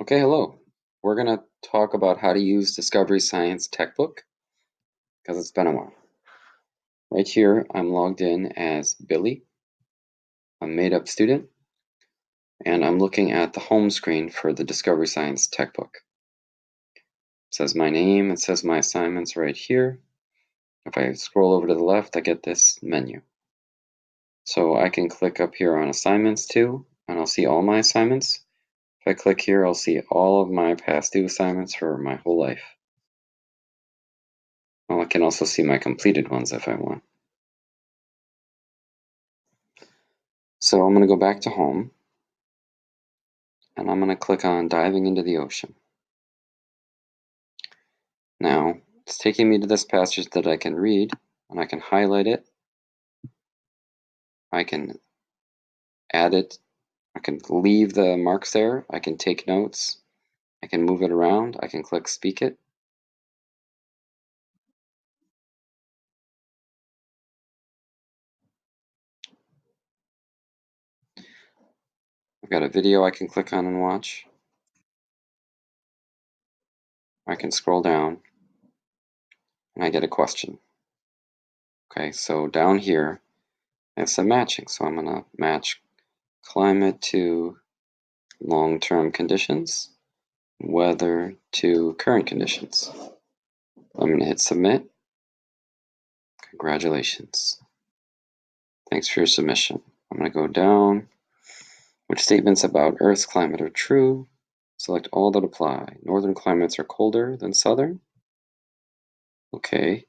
Okay, hello. We're going to talk about how to use Discovery Science TechBook because it's been a while. Right here, I'm logged in as Billy, a made-up student, and I'm looking at the home screen for the Discovery Science TechBook. It says my name, it says my assignments right here. If I scroll over to the left, I get this menu. So I can click up here on assignments too, and I'll see all my assignments. If I click here, I'll see all of my past due assignments for my whole life. Well, I can also see my completed ones if I want. So I'm going to go back to home, and I'm going to click on diving into the ocean. Now, it's taking me to this passage that I can read, and I can highlight it. I can add it. I can leave the marks there. I can take notes. I can move it around. I can click speak it. I've got a video I can click on and watch. I can scroll down, and I get a question. Okay, so down here, I have some matching. So I'm going to match climate to long-term conditions, weather to current conditions. I'm going to hit submit. Congratulations. Thanks for your submission. I'm going to go down. Which statements about Earth's climate are true? Select all that apply. Northern climates are colder than southern. Okay.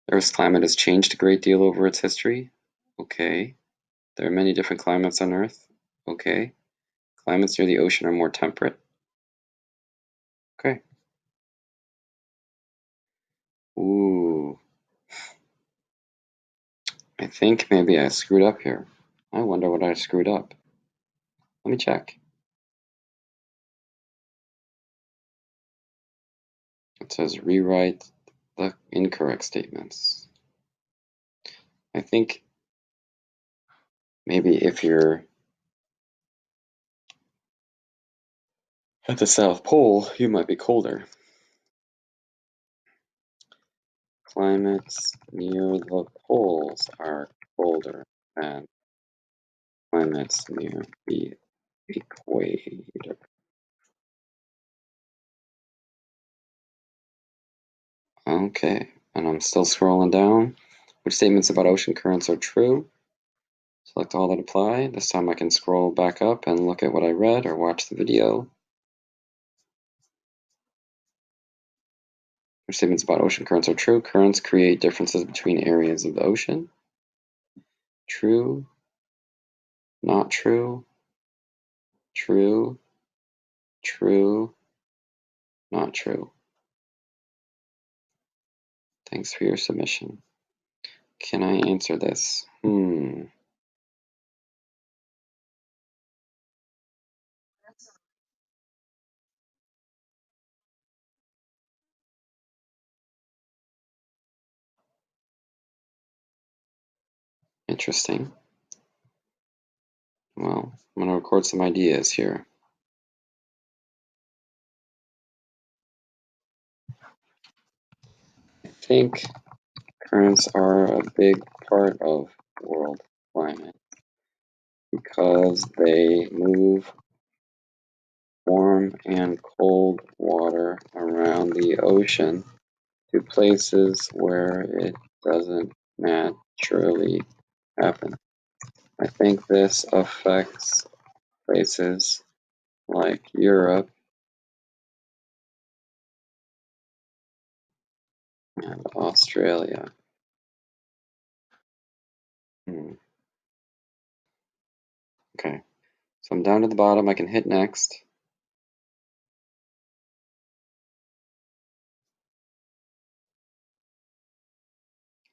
Earth's climate has changed a great deal over its history. Okay. There are many different climates on Earth. Okay. Climates near the ocean are more temperate. Okay. Ooh. I think maybe I screwed up here. I wonder what I screwed up. Let me check. It says rewrite the incorrect statements. I think maybe if you're at the South Pole, you might be colder. Climates near the poles are colder than climates near the equator. Okay, and I'm still scrolling down. Which statements about ocean currents are true? Select all that apply. This time I can scroll back up and look at what I read or watch the video. Which statements about ocean currents are true? Currents create differences between areas of the ocean. True, not true, true, true, not true. Thanks for your submission. Can I answer this? Interesting. Well, I'm going to record some ideas here. I think currents are a big part of world climate because they move warm and cold water around the ocean to places where it doesn't naturally happen. I think this affects places like Europe and Australia. Okay, so I'm down to the bottom. I can hit next.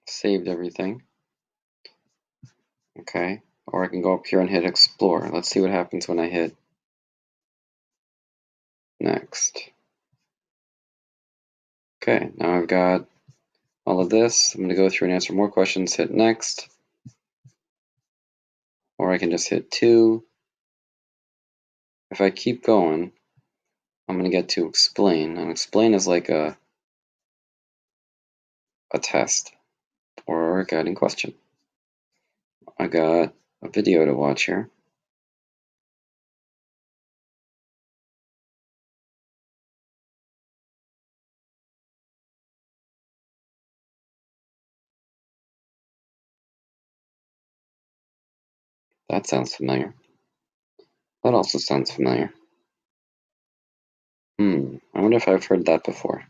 Saved everything. Okay, or I can go up here and hit explore. Let's see what happens when I hit next. Okay, now I've got all of this. I'm going to go through and answer more questions, hit next. Or I can just hit 2. if I keep going, I'm going to get to explain. And explain is like a test or a guiding question. I got a video to watch here. That sounds familiar. That also sounds familiar. I wonder if I've heard that before.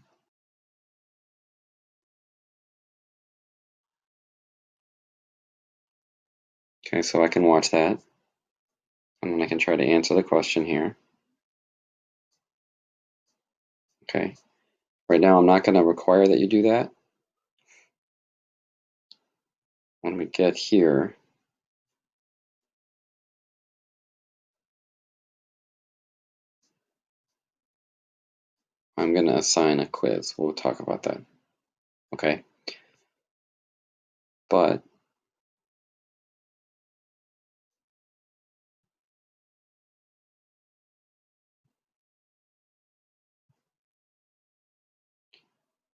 Okay, so I can watch that, and then I can try to answer the question here. Okay. Right now, I'm not going to require that you do that. When we get here, I'm going to assign a quiz. We'll talk about that. Okay. But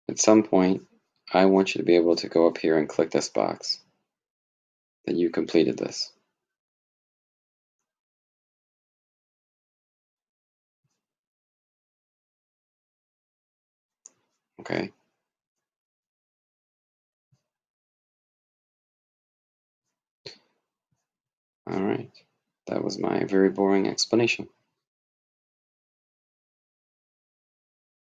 at some point, I want you to be able to go up here and click this box that you completed this. Okay. All right. That was my very boring explanation.